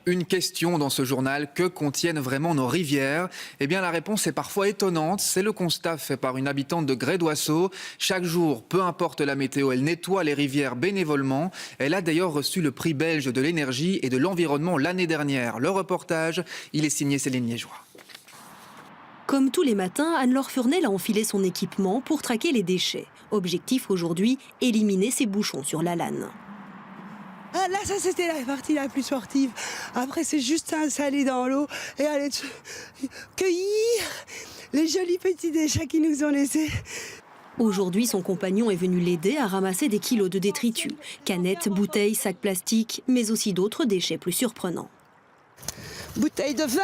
Une question dans ce journal, que contiennent vraiment nos rivières? Eh bien la réponse est parfois étonnante, c'est le constat fait par une habitante de Grès-d'Oisseau. Chaque jour, peu importe la météo, elle nettoie les rivières bénévolement. Elle a d'ailleurs reçu le prix belge de l'énergie et de l'environnement l'année dernière. Le reportage, il est signé Céline Liégeois. Comme tous les matins, Anne-Laure Furnel a enfilé son équipement pour traquer les déchets. Objectif aujourd'hui, éliminer ces bouchons sur la lane. Ah, là, ça c'était la partie la plus sportive. Après, c'est juste s'installer dans l'eau et aller cueillir les jolis petits déchets qui nous ont laissés. Aujourd'hui, son compagnon est venu l'aider à ramasser des kilos de détritus. Canettes, bouteilles, sacs plastiques, mais aussi d'autres déchets plus surprenants. Bouteilles de vin,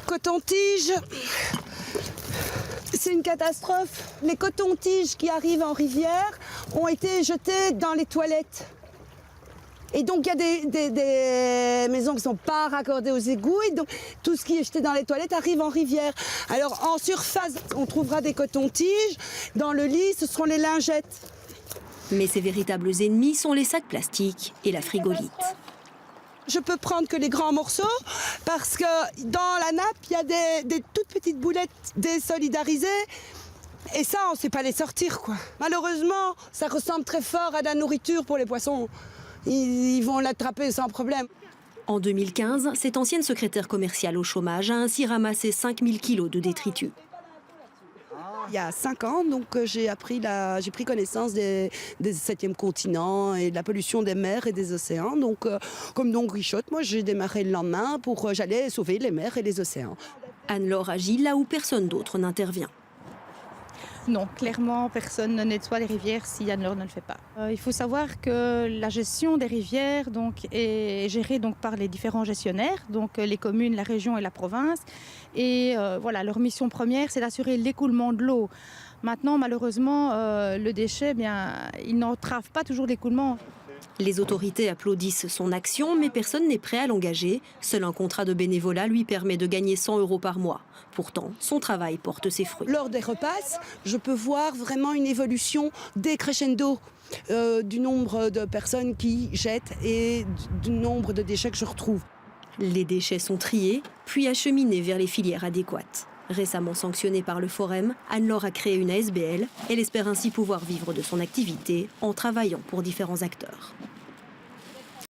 coton-tige. C'est une catastrophe. Les cotons-tiges qui arrivent en rivière ont été jetés dans les toilettes. Et donc il y a des maisons qui ne sont pas raccordées aux égouts. Et donc tout ce qui est jeté dans les toilettes arrive en rivière. Alors en surface, on trouvera des cotons-tiges. Dans le lit, ce seront les lingettes. Mais ses véritables ennemis sont les sacs plastiques et la frigolite. Je peux prendre que les grands morceaux parce que dans la nappe, il y a des toutes petites boulettes désolidarisées. Et ça, on ne sait pas les sortir, quoi. Malheureusement, ça ressemble très fort à de la nourriture pour les poissons. Ils vont l'attraper sans problème. En 2015, cette ancienne secrétaire commerciale au chômage a ainsi ramassé 5000 kilos de détritus. Il y a 5 ans, donc j'ai pris connaissance des 7e continents et de la pollution des mers et des océans. Donc, comme Don Quichotte, moi j'ai démarré le lendemain j'allais sauver les mers et les océans. Anne-Laure agit là où personne d'autre n'intervient. Non, clairement, personne ne nettoie les rivières si Anne-Laure ne le fait pas. Il faut savoir que la gestion des rivières est gérée par les différents gestionnaires, donc les communes, la région et la province. Et voilà, leur mission première, c'est d'assurer l'écoulement de l'eau. Maintenant, malheureusement, le déchet, il n'entrave pas toujours l'écoulement. Les autorités applaudissent son action, mais personne n'est prêt à l'engager. Seul un contrat de bénévolat lui permet de gagner 100 € par mois. Pourtant, son travail porte ses fruits. Lors des repas, je peux voir vraiment une évolution décrescendo du nombre de personnes qui jettent et du nombre de déchets que je retrouve. Les déchets sont triés, puis acheminés vers les filières adéquates. Récemment sanctionnée par le Forum, Anne-Laure a créé une ASBL. Elle espère ainsi pouvoir vivre de son activité en travaillant pour différents acteurs.